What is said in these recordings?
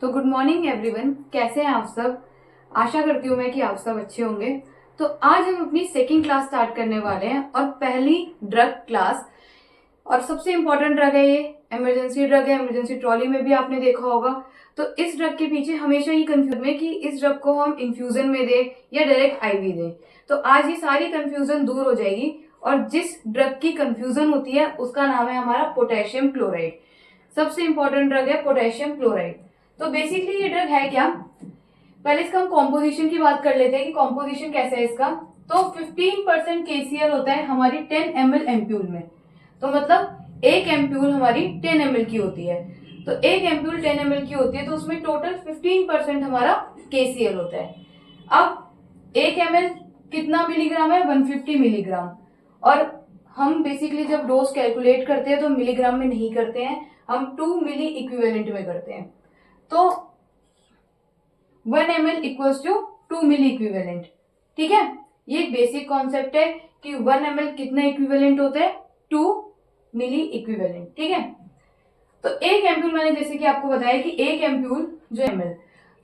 तो good morning everyone, कैसे हैं आप सब। आशा करती हूँ मैं कि आप सब अच्छे होंगे। तो आज हम अपनी सेकंड क्लास स्टार्ट करने वाले हैं और पहली ड्रग क्लास, और सबसे इम्पोर्टेंट ड्रग है ये, इमरजेंसी ड्रग है। इमरजेंसी ट्रॉली में भी आपने देखा होगा। तो इस ड्रग के पीछे हमेशा ही कंफ्यूजन है कि इस ड्रग को हम इन्फ्यूजन में दें या डायरेक्ट आईवी दें। तो आज ये सारी कंफ्यूजन दूर हो जाएगी और जिस ड्रग की कंफ्यूजन होती है उसका नाम है हमारा पोटेशियम क्लोराइड। सबसे इंपॉर्टेंट ड्रग है पोटेशियम क्लोराइड। तो बेसिकली ये ड्रग है क्या, पहले इसका हम कॉम्पोजिशन की बात कर लेते हैं कि कॉम्पोजिशन कैसा है इसका। तो 15% KCl होता है हमारी 10 ml एम्प्यूल में। तो मतलब एक एम्प्यूल हमारी 10 ml की होती है। तो एक एम्प्यूल 10 ml की होती है तो उसमें टोटल 15% हमारा KCl होता है। अब 1 ml कितना मिलीग्राम है, 150 मिलीग्राम। और हम बेसिकली जब डोज कैलकुलेट करते हैं तो मिलीग्राम में नहीं करते हैं, हम 2 मिली इक्विवेलेंट में करते हैं। तो 1 ml equals to 2 milliequivalent. ठीक है, ये बेसिक कॉन्सेप्ट है कि 1 ml कितना इक्विवेलेंट होता है, 2 मिली इक्विवेलेंट। ठीक है, तो एक एम्प्यूल मैंने जैसे कि आपको बताया कि एक एम्प्यूल जो ml,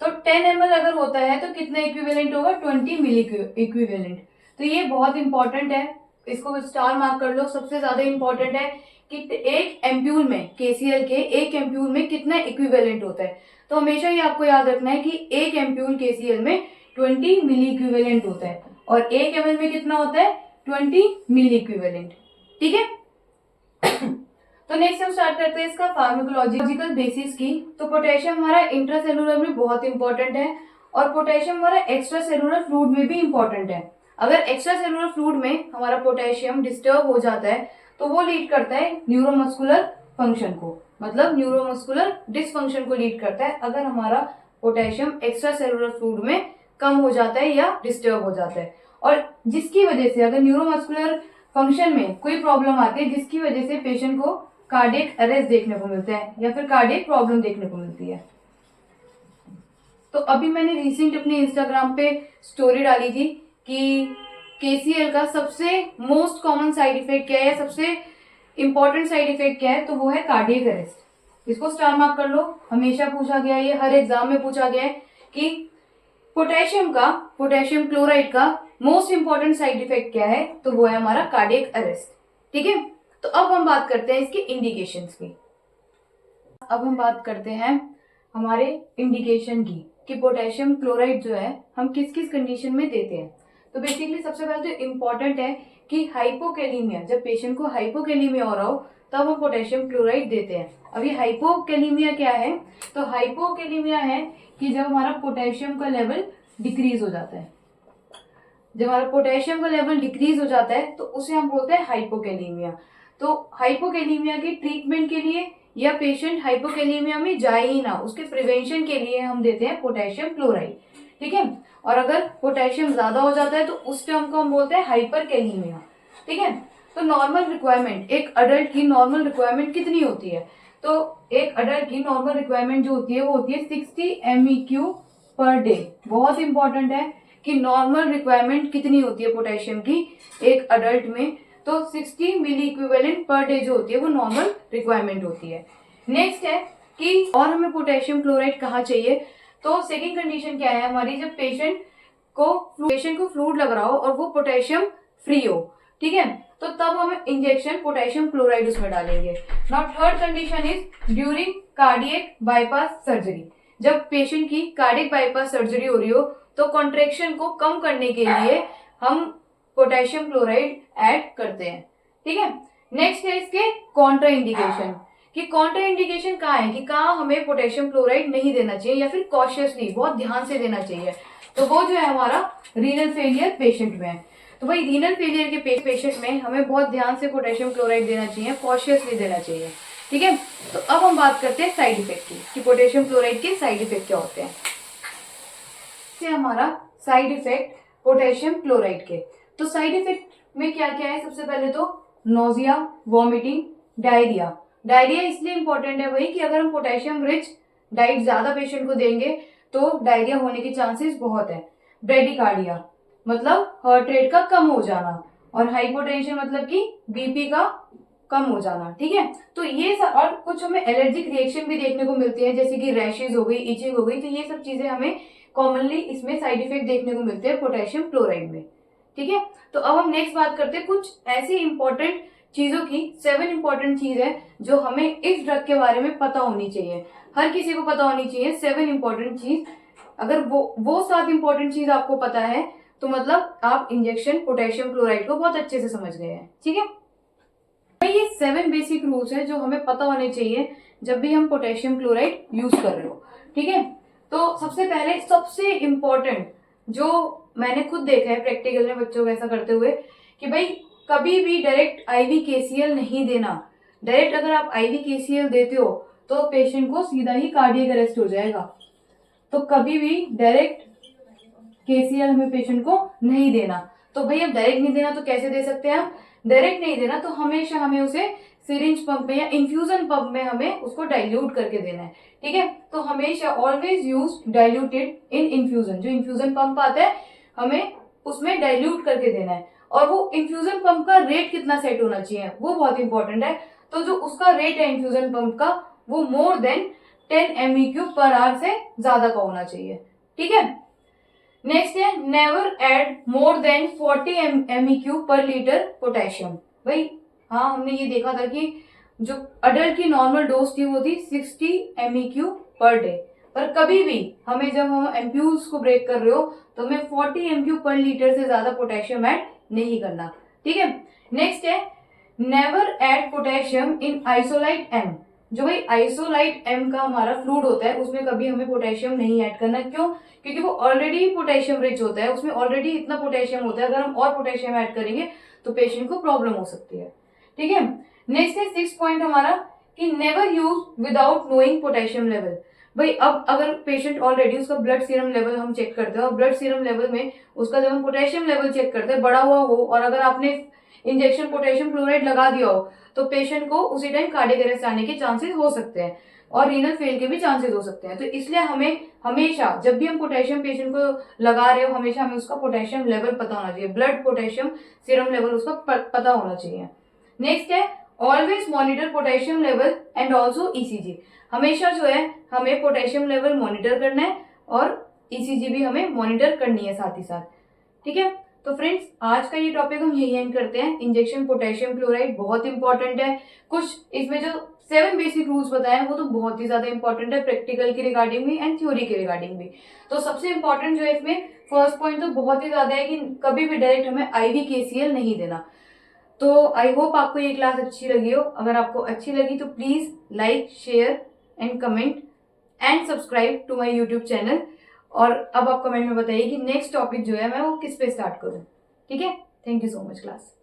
तो 10 ml अगर होता है तो कितना इक्विवेलेंट होगा, 20 मिली इक्विवेलेंट। तो ये बहुत इंपॉर्टेंट है, इसको स्टार मार्क कर लो। सबसे ज्यादा इंपॉर्टेंट है कि एक एम्प्यूल में KCl के एक एम्प्यूल में कितना इक्विवेलेंट होता है। तो हमेशा ही आपको याद रखना है कि एक एम्प्यूल KCl में 20 मिली इक्विवेलेंट होता है और एक ml में कितना होता है, 20 मिली इक्विवेलेंट। ठीक है तो नेक्स्ट हम स्टार्ट करते हैं इसका फार्माकोलॉजिकल बेसिस की। तो पोटेशियम हमारा इंट्रासेलुलर में बहुत इंपॉर्टेंट है और पोटेशियम हमारा एक्स्ट्रा सेलुलर फ्लूइड में भी इंपॉर्टेंट है। अगर एक्स्ट्रा सेलुलर फ्लूइड में हमारा पोटेशियम डिस्टर्ब हो जाता है तो वो लीड करता है न्यूरोमस्कुलर फंक्शन को, मतलब न्यूरोमस्कुलर डिसफंक्शन को लीड करता है अगर हमारा पोटेशियम एक्स्ट्रा सेलुलर फ्लूइड में कम हो जाता है या डिस्टर्ब हो जाता है। और जिसकी वजह से अगर न्यूरोमस्कुलर फंक्शन में कोई प्रॉब्लम आती है जिसकी वजह से पेशेंट को कार्डियक अरेस्ट देखने को मिलता है या फिर कार्डियक प्रॉब्लम देखने को मिलती है। तो अभी मैंने रिसेंट अपने इंस्टाग्राम पे स्टोरी डाली थी कि KCl का सबसे मोस्ट कॉमन साइड इफेक्ट क्या है, सबसे इंपॉर्टेंट साइड इफेक्ट क्या है, तो वो है कार्डियक अरेस्ट। इसको स्टार मार्क कर लो, हमेशा पूछा गया है, ये हर एग्जाम में पूछा गया है कि पोटेशियम क्लोराइड का मोस्ट इंपॉर्टेंट साइड इफेक्ट क्या है, तो वो है हमारा कार्डियक अरेस्ट। ठीक है, तो अब हम बात करते हैं इसके इंडिकेशंस की। अब हम बात करते हैं हमारे इंडिकेशन की कि पोटेशियम क्लोराइड जो है हम किस किस कंडीशन में देते हैं। तो बेसिकली सबसे पहले तो इम्पोर्टेंट है कि हाइपोकैलीमिया, जब पेशेंट को हाइपोकैलीमिया हो रहा हो तब हम पोटेशियम क्लोराइड देते हैं। अब ये हाइपोकैलीमिया क्या है, तो हाइपोकैलीमिया है कि जब हमारा पोटेशियम का लेवल डिक्रीज हो जाता है। जब हमारा पोटेशियम का लेवल डिक्रीज हो जाता है तो उसे हम बोलते हैं हाइपोकैलीमिया। तो हाइपोकैलीमिया की ट्रीटमेंट के लिए या पेशेंट हाइपोकैलीमिया में जाए ही ना, उसके प्रिवेंशन के लिए हम देते हैं पोटेशियम क्लोराइड। ठीक है, और अगर पोटेशियम ज्यादा हो जाता है तो उस टर्म को हम बोलते हैं हाइपरकैलीमिया। ठीक है, तो नॉर्मल रिक्वायरमेंट, एक अडल्ट की नॉर्मल रिक्वायरमेंट कितनी होती है, तो एक अडल्ट की नॉर्मल रिक्वायरमेंट जो होती है वो होती है 60 MEQ पर डे। बहुत इंपॉर्टेंट है कि नॉर्मल रिक्वायरमेंट कितनी होती है पोटेशियम की एक अडल्ट में, तो 60 मिली इक्विवेलेंट पर डे जो होती है वो नॉर्मल रिक्वायरमेंट होती है। नेक्स्ट है कि और हमें पोटेशियम क्लोराइड कहाँ चाहिए, तो सेकंड कंडीशन क्या है हमारी, जब पेशेंट को फ्लूइड लग रहा हो और वो पोटेशियम फ्री हो। ठीक है, तो तब हम इंजेक्शन पोटेशियम क्लोराइड उसमें डालेंगे। Now third condition is during cardiac bypass surgery. जब पेशेंट की कार्डियक बाईपास सर्जरी हो रही हो तो कॉन्ट्रेक्शन को कम करने के लिए हम पोटेशियम क्लोराइड ऐड करते हैं। ठीक है, नेक्स्ट है इसके कॉन्ट्रा इंडिकेशन कि कॉन्ट्रा इंडिकेशन कहाँ है कि कहाँ हमें पोटेशियम क्लोराइड नहीं देना चाहिए या फिर कॉशियसली बहुत ध्यान से देना चाहिए। तो वो जो है हमारा रीनल फेलियर पेशेंट में है। तो भाई रीनल फेलियर के पेशेंट में हमें बहुत ध्यान से पोटेशियम क्लोराइड देना चाहिए, कॉशियसली देना चाहिए। ठीक है, तो अब हम बात करते हैं साइड इफेक्ट की कि पोटेशियम क्लोराइड के साइड इफेक्ट क्या होते हैं। हमारा साइड इफेक्ट पोटेशियम क्लोराइड के, तो साइड इफेक्ट में क्या क्या है, सबसे पहले तो नोजिया, वॉमिटिंग, डायरिया। डायरिया इसलिए इंपॉर्टेंट है वही कि अगर हम पोटेशियम रिच डाइट ज्यादा पेशेंट को देंगे तो डायरिया होने के चांसेस बहुत है। ब्रेडिकार्डिया मतलब हार्ट रेट का कम हो जाना, और हाइपोटेंशन मतलब कि बीपी का कम हो जाना, ठीक है। तो ये सब, और कुछ हमें एलर्जिक रिएक्शन भी देखने को मिलती है, जैसे कि रैशेज हो गई, इचिंग हो गई, तो ये सब चीजें हमें कॉमनली इसमें साइड इफेक्ट देखने को मिलते हैं पोटेशियम क्लोराइड में, ठीक है। तो अब हम नेक्स्ट बात करते हैं कुछ ऐसी इंपॉर्टेंट चीजों की। 7 इंपॉर्टेंट चीज है जो हमें इस ड्रग के बारे में पता होनी चाहिए, हर किसी को पता होनी चाहिए 7 इंपॉर्टेंट चीज। अगर वो 7 इंपॉर्टेंट चीज आपको पता है तो मतलब आप इंजेक्शन पोटेशियम क्लोराइड को बहुत अच्छे से समझ गए हैं, ठीक है। भाई ये 7 बेसिक रूल्स है जो हमें पता होने चाहिए जब भी हम पोटेशियम क्लोराइड यूज कर रहे हो, ठीक है। तो सबसे पहले सबसे इंपॉर्टेंट जो मैंने खुद देखा है प्रैक्टिकल में बच्चों को ऐसा करते हुए, कि भाई कभी भी डायरेक्ट आईवी केसीएल नहीं देना। डायरेक्ट अगर आप आईवी केसीएल देते हो तो पेशेंट को सीधा ही कार्डियक अरेस्ट हो जाएगा। तो कभी भी डायरेक्ट केसीएल हमें पेशेंट को नहीं देना। तो भाई अब डायरेक्ट नहीं देना तो कैसे दे सकते हैं हम? डायरेक्ट नहीं देना तो हमेशा हमें उसे सिरिंज पंप में या इन्फ्यूजन पंप में हमें उसको डाइल्यूट करके देना है, ठीक है। तो हमेशा ऑलवेज यूज डाइल्यूटेड इन इन्फ्यूजन। जो इन्फ्यूजन पंप आता है हमें उसमें डाइल्यूट करके देना है। और वो इन्फ्यूजन पंप का रेट कितना सेट होना चाहिए वो बहुत इंपॉर्टेंट है। तो जो उसका रेट है इन्फ्यूजन पंप का वो more than 10 MEQ per hour से ज्यादा का होना चाहिए, ठीक है। नेक्स्ट है never add more than 40 MEQ per litre potassium. भाई हाँ, हमने ये देखा था कि जो अडल्ट की नॉर्मल डोज थी वो थी 60 MEQ पर डे, पर कभी भी हमें जब हम एम्प्यूल्स को ब्रेक कर रहे हो तो हमें 40 MEQ पर लीटर से ज्यादा पोटेशियम ऐड नहीं करना, ठीक है। नेक्स्ट है नेवर ऐड पोटेशियम इन आइसोलाइट एम। जो भाई आइसोलाइट एम का हमारा फ्लूइड होता है उसमें कभी हमें पोटेशियम नहीं ऐड करना। क्यों? क्योंकि वो ऑलरेडी पोटेशियम रिच होता है, उसमें ऑलरेडी इतना पोटेशियम होता है, अगर हम और पोटेशियम ऐड करेंगे तो पेशेंट को प्रॉब्लम हो सकती है, ठीक है। नेक्स्ट है 6 पॉइंट हमारा कि never use without knowing potassium level. भाई अब अगर पेशेंट ऑलरेडी उसका ब्लड सीरम लेवल हम चेक करते हैं और ब्लड सीरम लेवल में उसका जब हम पोटेशियम लेवल चेक करते हैं बढ़ा हुआ हो और अगर आपने इंजेक्शन पोटेशियम क्लोराइड लगा दिया हो तो पेशेंट को उसी टाइम कार्डियक अरेस्ट आने के चांसेस हो सकते हैं और रीनल फेल के भी चांसेस हो सकते हैं। तो इसलिए हमें हमेशा जब भी हम पोटेशियम पेशेंट को लगा रहे हो हमेशा हमें उसका पोटेशियम लेवल पता होना चाहिए, ब्लड पोटेशियम सीरम लेवल उसका पता होना चाहिए। नेक्स्ट है always monitor potassium level and also ECG. हमेशा जो है हमें पोटेशियम लेवल मॉनिटर करना है और ईसीजी भी हमें मॉनिटर करनी है साथ ही साथ, ठीक है। तो फ्रेंड्स आज का ये टॉपिक हम यही एंड करते हैं। इंजेक्शन पोटेशियम क्लोराइड बहुत इंपॉर्टेंट है। कुछ इसमें जो 7 बेसिक रूल्स बताए हैं वो तो बहुत ही ज्यादा इंपॉर्टेंट है, प्रैक्टिकल के रिगार्डिंग भी एंड थ्योरी के रिगार्डिंग भी। तो सबसे इंपॉर्टेंट जो है इसमें फर्स्ट पॉइंट तो बहुत ही ज्यादा है कि कभी भी डायरेक्ट हमें आईवी केसीएल नहीं देना। तो आई होप आपको ये क्लास अच्छी लगी हो। अगर आपको अच्छी लगी तो please like, share and comment and subscribe to my YouTube channel. और अब आप कमेंट में बताइए कि नेक्स्ट टॉपिक जो है मैं वो किस पे स्टार्ट करूं, ठीक है। Thank you so much class.